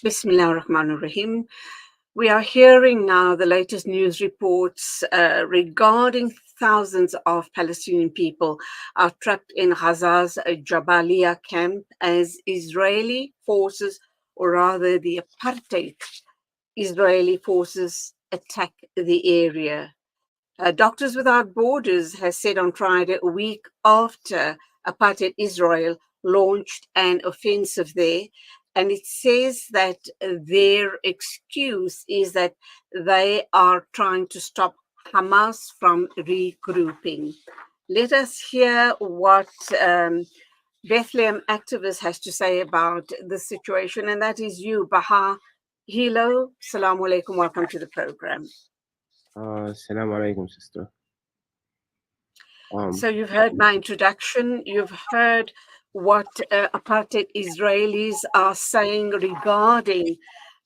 Bismillah ar-Rahman ar-Rahim. We are hearing now the latest news reports regarding thousands of Palestinian people are trapped in Gaza's Jabalia camp as Israeli forces, or rather the apartheid Israeli forces, attack the area. Doctors Without Borders has said on Friday, a week after apartheid Israel launched an offensive there, and it says that their excuse is that they are trying to stop Hamas from regrouping. Let us hear what Bethlehem activist has to say about the situation, and that is you, Baha. Hilo, Assalamu alaikum, welcome to the program. Assalamu alaikum, sister. So you've heard my introduction. You've heard what apartheid Israelis are saying regarding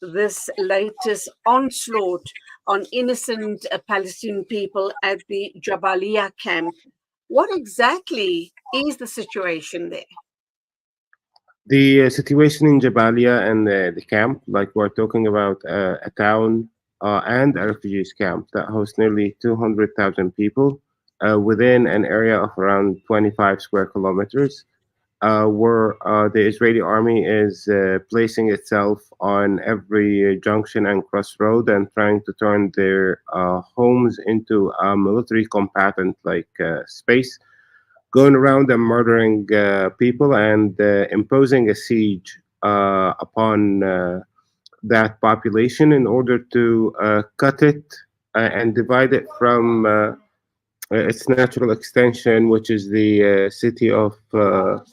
this latest onslaught on innocent Palestinian people at the Jabalia camp. What exactly is the situation there? The situation in Jabalia and the camp, like we're talking about a town and a refugees camp that hosts nearly 200,000 people within an area of around 25 square kilometers, where the Israeli army is placing itself on every junction and crossroad and trying to turn their homes into a military combatant like space, going around and murdering people and imposing a siege upon that population in order to cut it and divide it from its natural extension, which is the city of Gaza.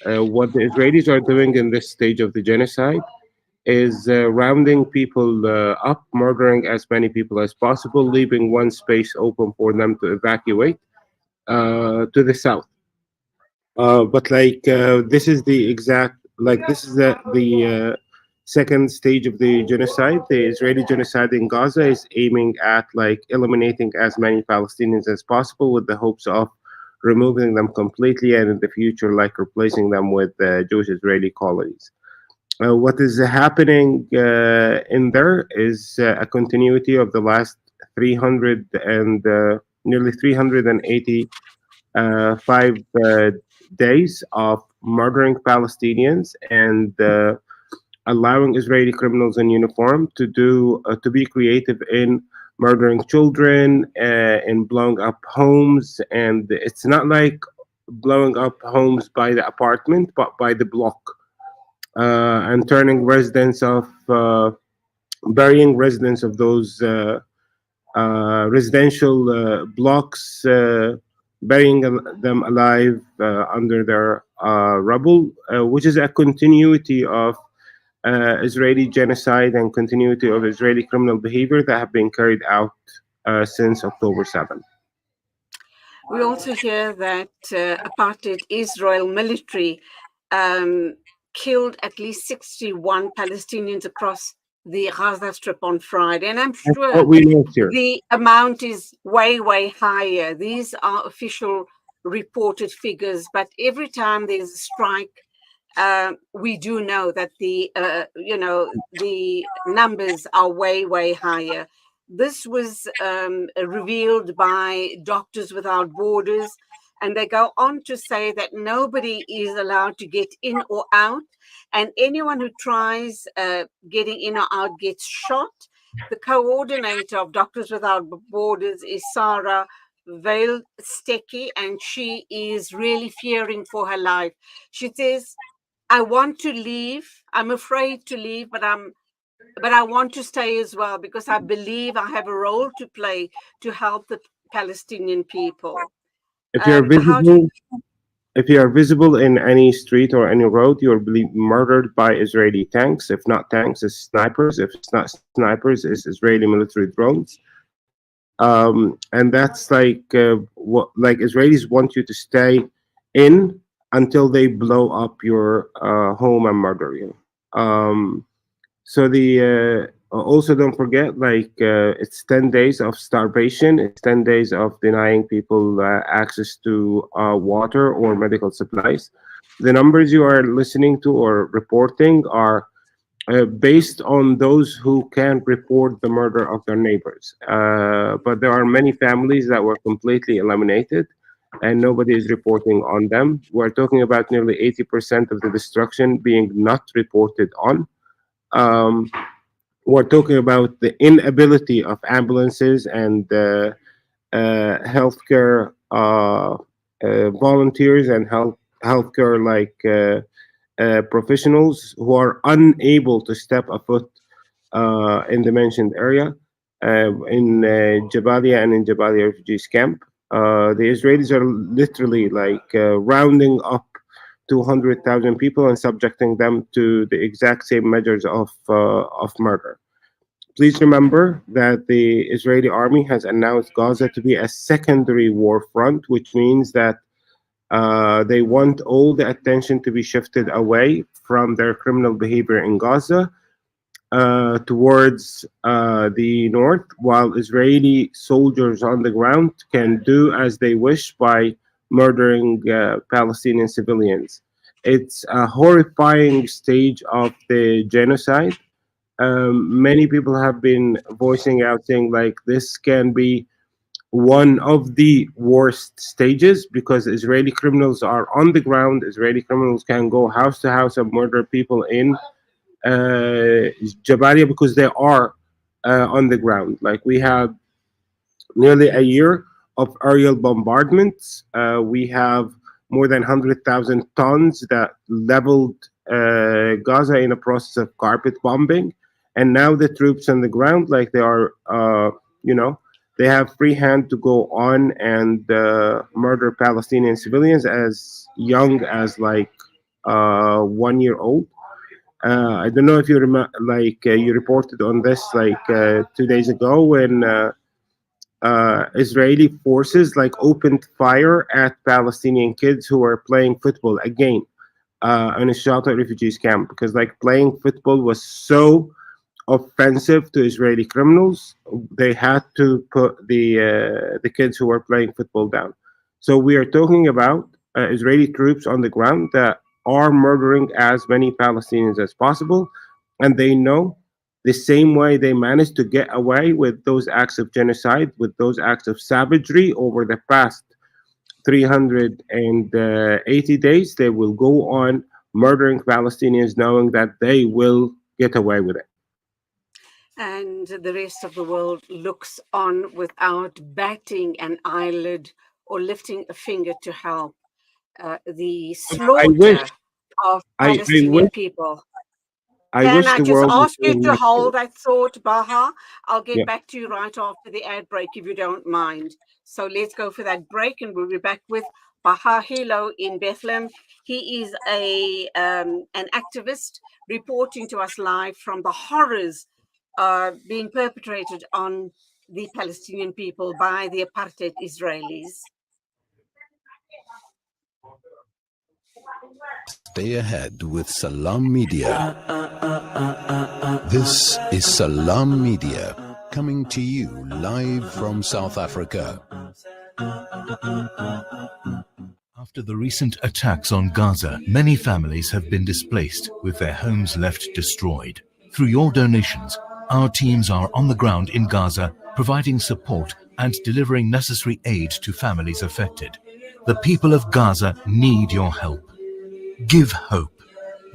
What the Israelis are doing in this stage of the genocide is rounding people up, murdering as many people as possible, leaving one space open for them to evacuate to the south. But this is the exact this is the second stage of the genocide. The Israeli genocide in Gaza is aiming at eliminating as many Palestinians as possible with the hopes of removing them completely and in the future replacing them with Jewish Israeli colonies. What is happening in there is a continuity of the last 300 and nearly 380 5 days of murdering Palestinians and allowing Israeli criminals in uniform to be creative in murdering children, in blowing up homes, and it's not like blowing up homes by the apartment, but by the block, and turning residents of burying residents of those residential blocks, burying them alive under their rubble, which is a continuity of Israeli genocide and continuity of Israeli criminal behavior that have been carried out since October 7th. We also hear that apartheid Israel military killed at least 61 Palestinians across the Gaza Strip on Friday. And I'm sure the amount is way, way higher. These are official reported figures. But every time there's a strike, we do know that the numbers are way, way higher. This was revealed by Doctors Without Borders, and they go on to say that nobody is allowed to get in or out, and anyone who tries getting in or out gets shot. The coordinator of Doctors Without Borders is Sarah Veil-Stecky, and she is really fearing for her life. She says, I want to leave. I'm afraid to leave, but I want to stay as well because I believe I have a role to play to help the Palestinian people. If you are visible in any street or any road, you will be murdered by Israeli tanks. If not tanks, it's snipers. If it's not snipers, it's Israeli military drones. And that's what Israelis want you to stay in until they blow up your home and murder you. So also don't forget it's 10 days of starvation. It's 10 days of denying people access to water or medical supplies. The numbers you are listening to or reporting are based on those who can report the murder of their neighbors. But there are many families that were completely eliminated and nobody is reporting on them. We're talking about nearly 80% of the destruction being not reported on. Um, we're talking about the inability of ambulances and healthcare volunteers and healthcare professionals who are unable to step a foot in the mentioned area in Jabalia and in Jabalia refugees camp. The Israelis are literally rounding up 200,000 people and subjecting them to the exact same measures of murder. Please remember that the Israeli army has announced Gaza to be a secondary war front, which means that they want all the attention to be shifted away from their criminal behavior in Gaza towards the north, while Israeli soldiers on the ground can do as they wish by murdering Palestinian civilians. It's a horrifying stage of the genocide. Many people have been voicing out saying like this can be one of the worst stages because Israeli criminals are on the ground. Israeli criminals can go house to house and murder people in Jabalia because they are on the ground. Like we have nearly a year of aerial bombardments. We have more than 100,000 tons that leveled Gaza in a process of carpet bombing. And now the troops on the ground, like they are, you know, they have free hand to go on and murder Palestinian civilians as young as 1 year old. I don't know if you remember, you reported on this 2 days ago when Israeli forces opened fire at Palestinian kids who were playing football again in a shelter refugees camp because playing football was so offensive to Israeli criminals. They had to put the kids who were playing football down. So we are talking about Israeli troops on the ground that are murdering as many Palestinians as possible, and they know the same way they managed to get away with those acts of genocide, with those acts of savagery over the past 380 days, they will go on murdering Palestinians knowing that they will get away with it. And the rest of the world looks on without batting an eyelid or lifting a finger to help. The I wish, slaughter of I Palestinian wish, people. I Can wish I the just world was ask you doing to like this. hold that thought, Baha? I'll Yeah. get back to you right after the ad break if you don't mind. So let's go for that break and we'll be back with Baha Hilo in Bethlehem. He is an activist reporting to us live from the horrors being perpetrated on the Palestinian people by the apartheid Israelis. Stay ahead with Salam Media. This is Salam Media, coming to you live from South Africa. After the recent attacks on Gaza, many families have been displaced with their homes left destroyed. Through your donations, our teams are on the ground in Gaza, providing support and delivering necessary aid to families affected. The people of Gaza need your help. Give hope.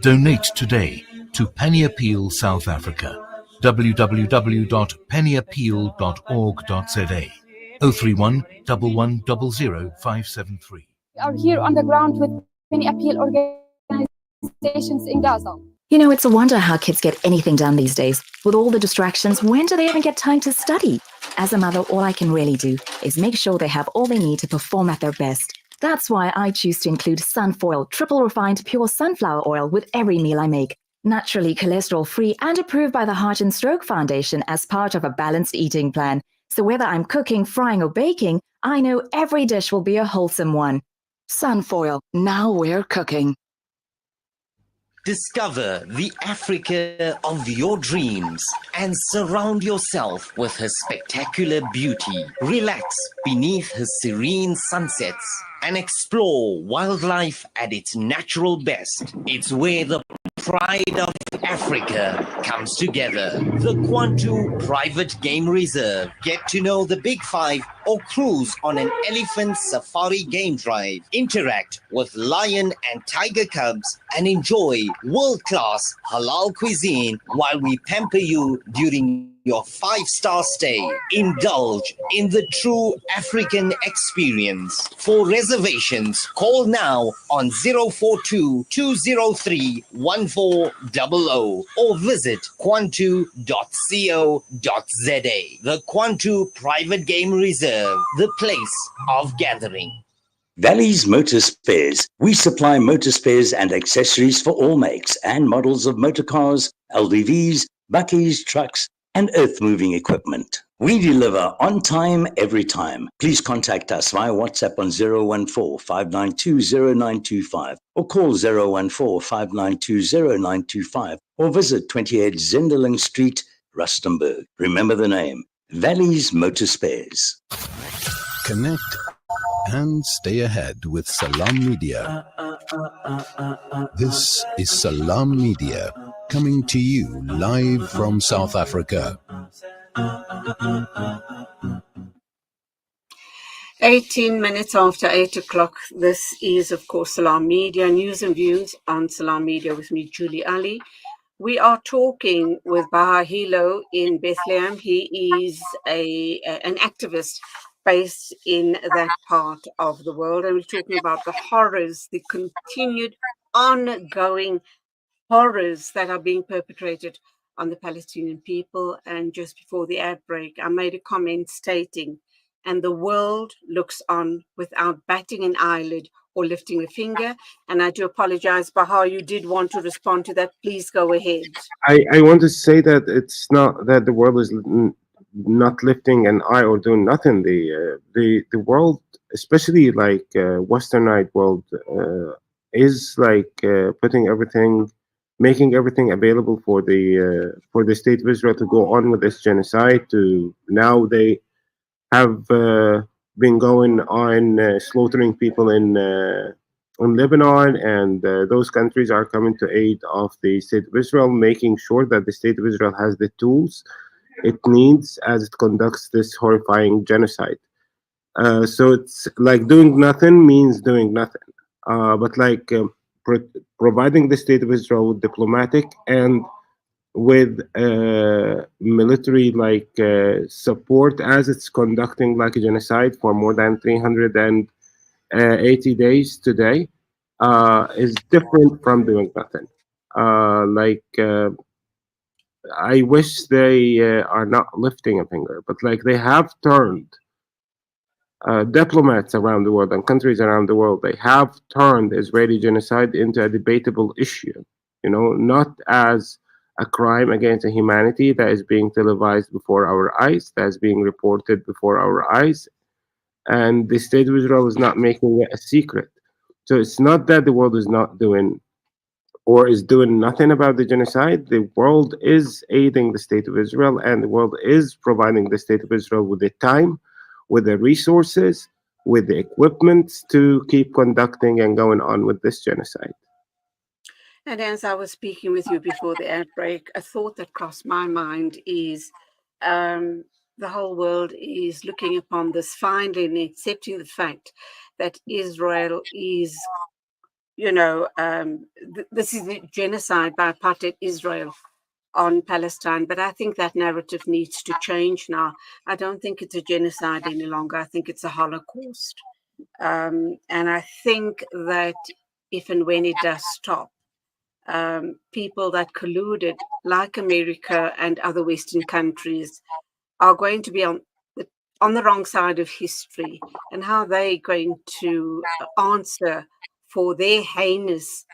Donate today to Penny Appeal South Africa. www.pennyappeal.org.za 031 1100 573. We are here on the ground with Penny Appeal organizations in Gaza. You know, it's a wonder how kids get anything done these days. With all the distractions, when do they even get time to study? As a mother, all I can really do is make sure they have all they need to perform at their best. That's why I choose to include Sunfoil triple refined pure sunflower oil with every meal I make. Naturally cholesterol-free and approved by the Heart and Stroke Foundation as part of a balanced eating plan. So whether I'm cooking, frying or baking, I know every dish will be a wholesome one. Sunfoil, now we're cooking. Discover the Africa of your dreams and surround yourself with her spectacular beauty. Relax beneath her serene sunsets and explore wildlife at its natural best. It's where the pride of Africa comes together. The Kwantu Private Game Reserve. Get to know the Big Five or cruise on an elephant safari game drive. Interact with lion and tiger cubs and enjoy world-class halal cuisine while we pamper you during your 5-star stay. Indulge in the true African experience. For reservations, call now on 042 203 1400 or visit kwantu.co.za. The Kwantu Private Game Reserve, the place of gathering. Valley's Motor Spares. We supply motor spares and accessories for all makes and models of motor cars, LDVs, bakkies, trucks, and earth-moving equipment. We deliver on time, every time. Please contact us via WhatsApp on 014-592-0925 or call 014-592-0925 or visit 28 Zenderling Street, Rustenburg. Remember the name, Valley's Motor Spares. Connect and stay ahead with Salam Media. This is Salam Media, coming to you live from South Africa. 18 minutes after 8 o'clock. This is, of course, Salam Media, news and views on Salam Media with me, Julie Ali. We are talking with Baha Hilo in Bethlehem. He is an activist based in that part of the world. And we're talking about the horrors, the continued ongoing horrors that are being perpetrated on the Palestinian people. And just before the ad break, I made a comment stating, and the world looks on without batting an eyelid or lifting a finger. And I do apologize, Baha, you did want to respond to that. Please go ahead. I want to say that it's not that the world is not lifting an eye or doing nothing. The world, especially like Westernized world, is like putting everything, making everything available for the state of Israel to go on with this genocide. To now they have been going on slaughtering people in Lebanon, and those countries are coming to aid of the state of Israel, making sure that the state of Israel has the tools it needs as it conducts this horrifying genocide. So it's like doing nothing means doing nothing. But like providing the state of Israel with diplomatic and with military like support as it's conducting like a genocide for more than 380 days today is different from doing nothing. I wish they are not lifting a finger, but like they have turned diplomats around the world and countries around the world, they have turned Israeli genocide into a debatable issue, you know, not as a crime against humanity that is being televised before our eyes, that is being reported before our eyes, and the state of Israel is not making it a secret. So it's not that the world is not doing or is doing nothing about the genocide. The world is aiding the state of Israel, and the world is providing the state of Israel with the time, with the resources, with the equipment to keep conducting and going on with this genocide. And as I was speaking with you before the ad break, a thought that crossed my mind is the whole world is looking upon this finally and accepting the fact that Israel is, you know, this is a genocide by apartheid Israel on Palestine. But I think that narrative needs to change now. I don't think it's a genocide any longer. I think it's a Holocaust. And I think that if and when it does stop, people that colluded, like America and other Western countries, are going to be on the wrong side of history, and how they're going to answer for their heinous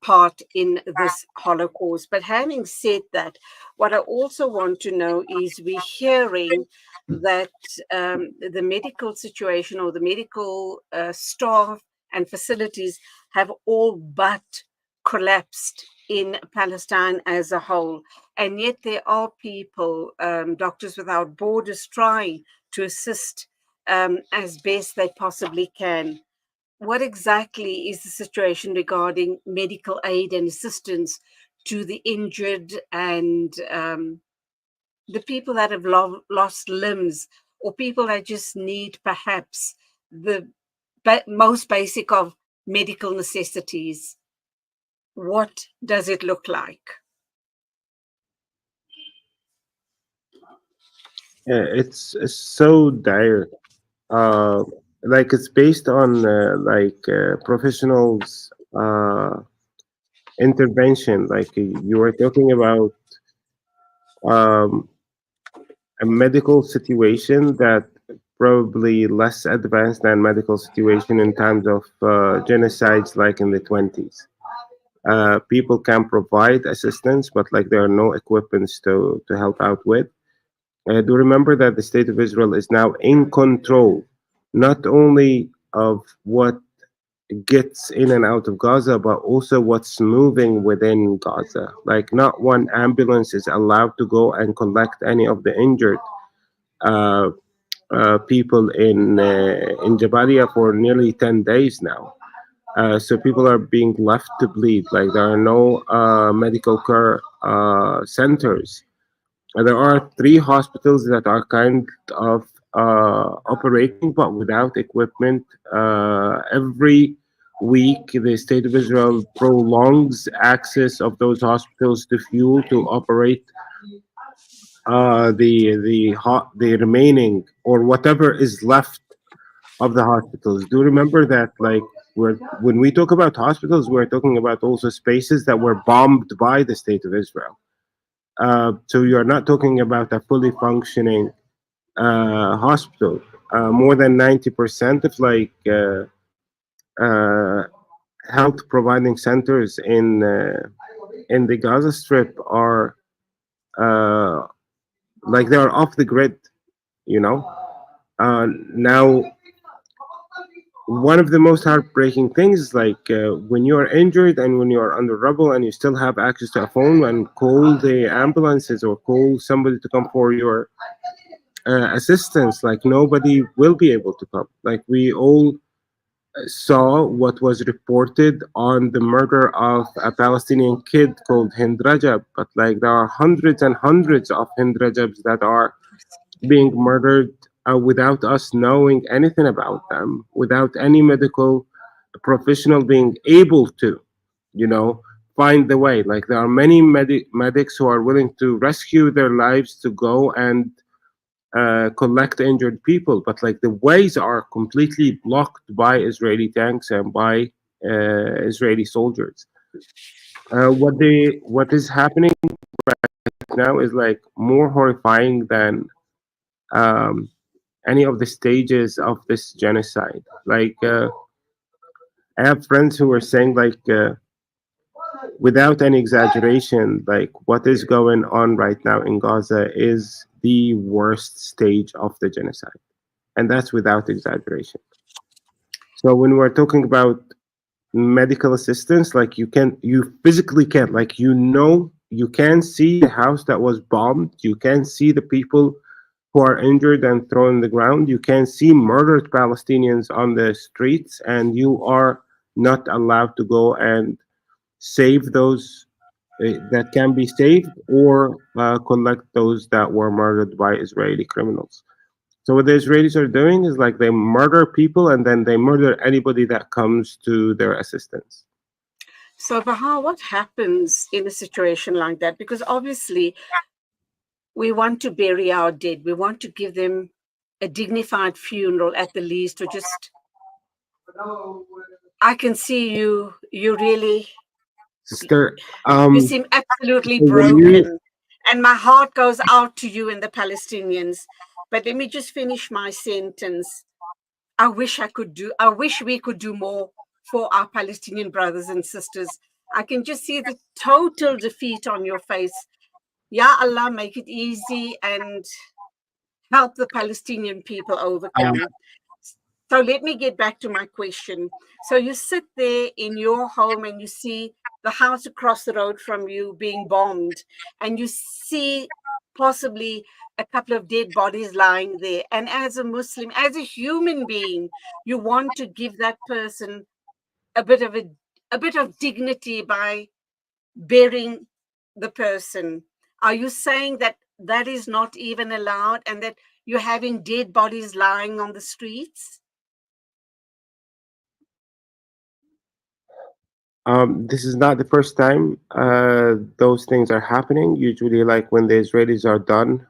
part in this Holocaust. But having said that, what I also want to know is we're hearing that the medical situation or the medical staff and facilities have all but collapsed in Palestine as a whole. And yet there are people, Doctors Without Borders, trying to assist as best they possibly can. What exactly is the situation regarding medical aid and assistance to the injured and the people that have lost limbs, or people that just need perhaps the most basic of medical necessities? What does it look like? Yeah, it's so dire. Like it's based on professionals intervention. Like you were talking about um, a medical situation that probably less advanced than medical situation in times of genocides like in the 20s. People can provide assistance, but like there are no equipments to help out with. Do remember that the state of Israel is now in control, not only of what gets in and out of Gaza, but also what's moving within Gaza. Like, not one ambulance is allowed to go and collect any of the injured uh, people in Jabalia for nearly 10 days now. So people are being left to bleed. Like, there are no medical care centers. There are three hospitals that are kind of operating, but without equipment. Every week, the state of Israel prolongs access of those hospitals to fuel to operate the remaining or whatever is left of the hospitals. Do remember that, like, when we talk about hospitals, we're talking about also spaces that were bombed by the state of Israel. So you are not talking about a fully functioning hospital. More than 90% of uh, health providing centers in the Gaza Strip are uh, like they are off the grid. You know. Now, one of the most heartbreaking things is like when you are injured and when you are under rubble and you still have access to a phone and call the ambulances or call somebody to come for your assistance, like nobody will be able to come. Like, we all saw what was reported on the murder of a Palestinian kid called Hind Rajab, but like there are hundreds and hundreds of Hind Rajabs that are being murdered without us knowing anything about them, without any medical professional being able to, you know, find the way. Like, there are many medics who are willing to rescue their lives to go and collect injured people, but like the ways are completely blocked by Israeli tanks and by Israeli soldiers. What is happening now is like more horrifying than um, any of the stages of this genocide. Like, I have friends who are saying, like, without any exaggeration, like what is going on right now in Gaza is the worst stage of the genocide, and that's without exaggeration. So when we're talking about medical assistance, like you physically can't, like, you can see the house that was bombed, you can see the people who are injured and thrown on the ground, you can see murdered Palestinians on the streets, and you are not allowed to go and save those that can be saved or collect those that were murdered by Israeli criminals. So what the Israelis are doing is like they murder people and then they murder anybody that comes to their assistance. So, Baha, what happens in a situation like that? Because obviously, we want to bury our dead. We want to give them a dignified funeral at the least, or just. I can see you. You really. Sister, You seem absolutely when you broken, and my heart goes out to you and the Palestinians. But let me just finish my sentence. I wish we could do more for our Palestinian brothers and sisters. I can just see the total defeat on your face. Ya Allah, make it easy and help the Palestinian people overcome. So let me get back to my question. So you sit there in your home and you see the house across the road from you being bombed, and you see possibly a couple of dead bodies lying there. And as a Muslim, as a human being, you want to give that person a bit of dignity by burying the person. Are you saying that that is not even allowed, and that you're having dead bodies lying on the streets? This is not the first time those things are happening. Usually, like when the Israelis are done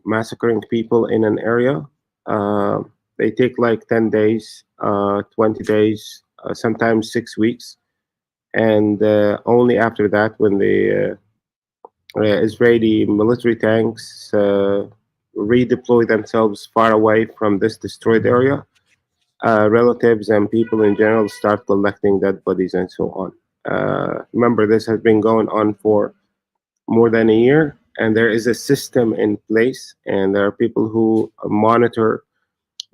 massacring people in an area, uh, they take like 10 days, 20 days, sometimes 6 weeks. And only after that, when the Israeli military tanks redeploy themselves far away from this destroyed area, relatives and people in general start collecting dead bodies and so on. Remember, this has been going on for more than a year, and there is a system in place, and there are people who monitor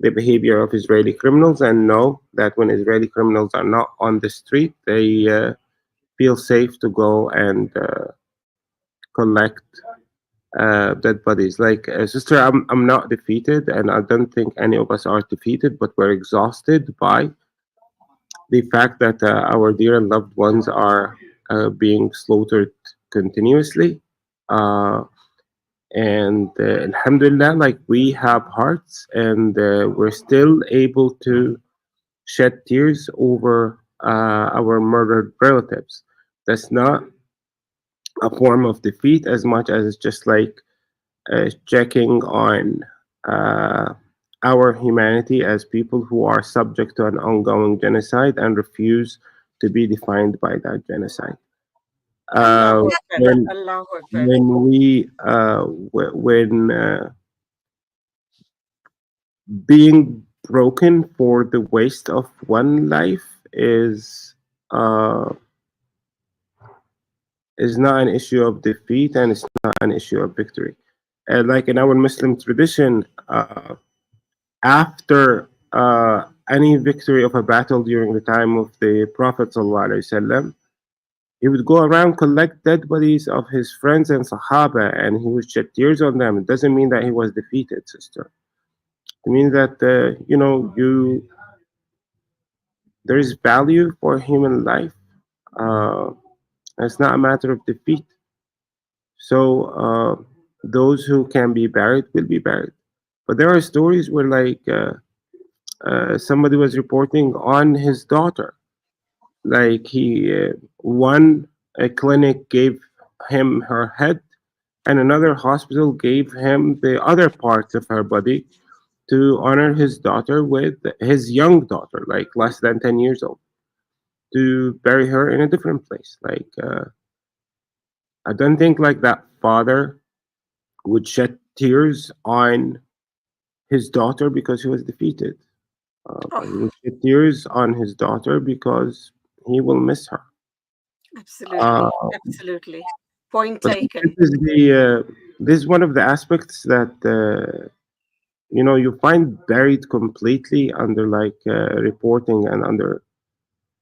the behavior of Israeli criminals and know that when Israeli criminals are not on the street, they feel safe to go and collect dead bodies. Like, sister, I'm not defeated, and I don't think any of us are defeated, but we're exhausted by the fact that our dear and loved ones are being slaughtered continuously. Uh, and Alhamdulillah, like we have hearts, and we're still able to shed tears over our murdered relatives. That's not a form of defeat as much as it's just like checking on uh, our humanity as people who are subject to an ongoing genocide and refuse to be defined by that genocide. Uh, Allahu Akbar. when Allahu Akbar. when we when being broken for the waste of one life uh, is not an issue of defeat, and it's not an issue of victory. Like in our Muslim tradition, after any victory of a battle during the time of the Prophet ﷺ, he would go around collect dead bodies of his friends and Sahaba, and he would shed tears on them. It doesn't mean that he was defeated, sister. It means that there is value for human life. Uh, it's not a matter of defeat. So those who can be buried will be buried. But there are stories where, like, somebody was reporting on his daughter. Like one a clinic gave him her head, and another hospital gave him the other parts of her body to honor his daughter with his young daughter, like less than 10 years old, to bury her in a different place. Like I don't think like that father would shed tears on his daughter because he was defeated. But he Oh, would shed tears on his daughter because he will miss her. Uh, absolutely. Absolutely. Point but taken. this is one of the aspects that you find buried completely under like reporting and under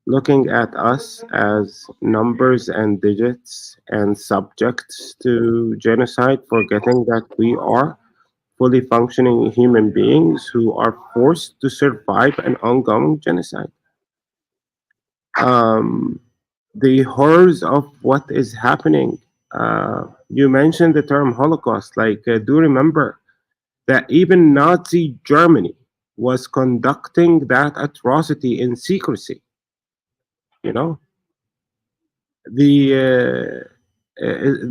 looking at us as numbers and digits and subjects to genocide, forgetting that we are fully functioning human beings who are forced to survive an ongoing genocide. Um, the horrors of what is happening. You mentioned the term Holocaust. Like, do remember that even Nazi Germany was conducting that atrocity in secrecy. You know, the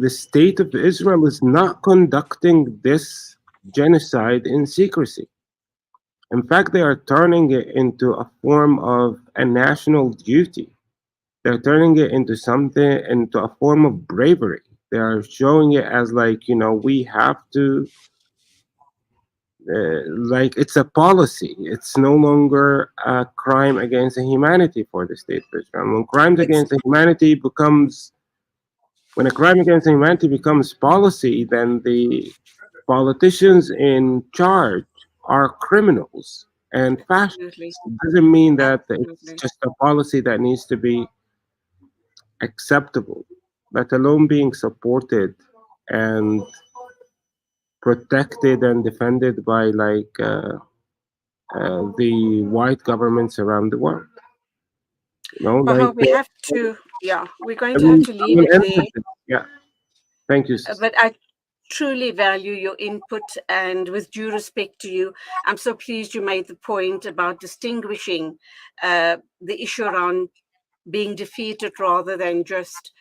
state of Israel is not conducting this genocide in secrecy. In fact, they are turning it into a form of a national duty. They're turning it into a form of bravery. They are showing it as like, we have to, like, it's a policy. It's no longer a crime against humanity for the state of Israel. It's When a crime against humanity becomes policy, then the politicians in charge are criminals and fascists. absolutely. It doesn't mean that it's Absolutely. just a policy that needs to be acceptable, let alone being supported and protected and defended by the white governments around the world. Baha, we have to, yeah, we're going to have to leave it there. Yeah, thank you, sister. But I truly value your input, and with due respect to you, I'm so pleased you made the point about distinguishing the issue around being defeated rather than just,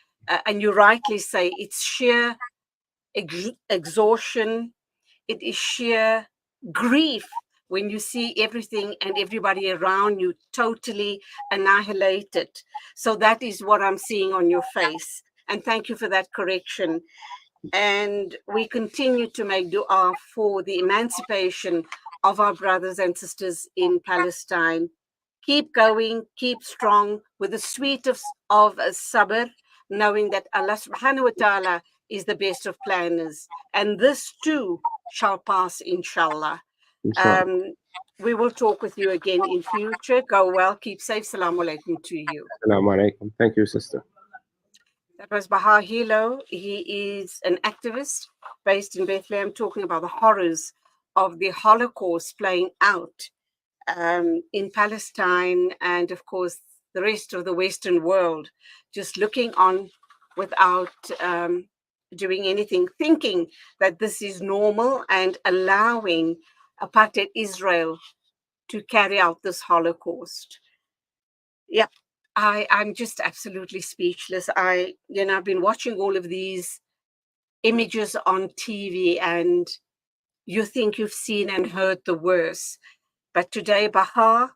and you rightly say, it's sheer exhaustion, it is sheer grief when you see everything and everybody around you totally annihilated. So that is what I'm seeing on your face. And thank you for that correction. And we continue to make dua for the emancipation of our brothers and sisters in Palestine. Keep going, keep strong with the sweet of sabr, knowing that Allah subhanahu wa ta'ala is the best of planners. And this too shall pass, inshallah. We will talk with you again in future. Go well, keep safe. Assalamu alaikum to you. Assalamu alaikum. Thank you, sister. That was Baha Hilo. He is an activist based in Bethlehem, talking about the horrors of the Holocaust playing out in Palestine, and of course the rest of the Western world just looking on without doing anything, thinking that this is normal and allowing apartheid Israel to carry out this Holocaust. Yeah, I'm just absolutely speechless. I've been watching all of these images on TV, and you think you've seen and heard the worst. But today, Baha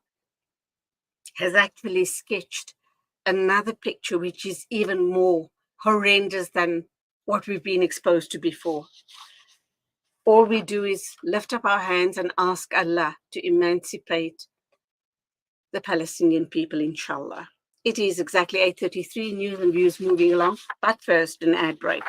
has actually sketched another picture which is even more horrendous than what we've been exposed to before. All we do is lift up our hands and ask Allah to emancipate the Palestinian people, inshallah. It is exactly 8:33, news and views moving along, but first an ad break.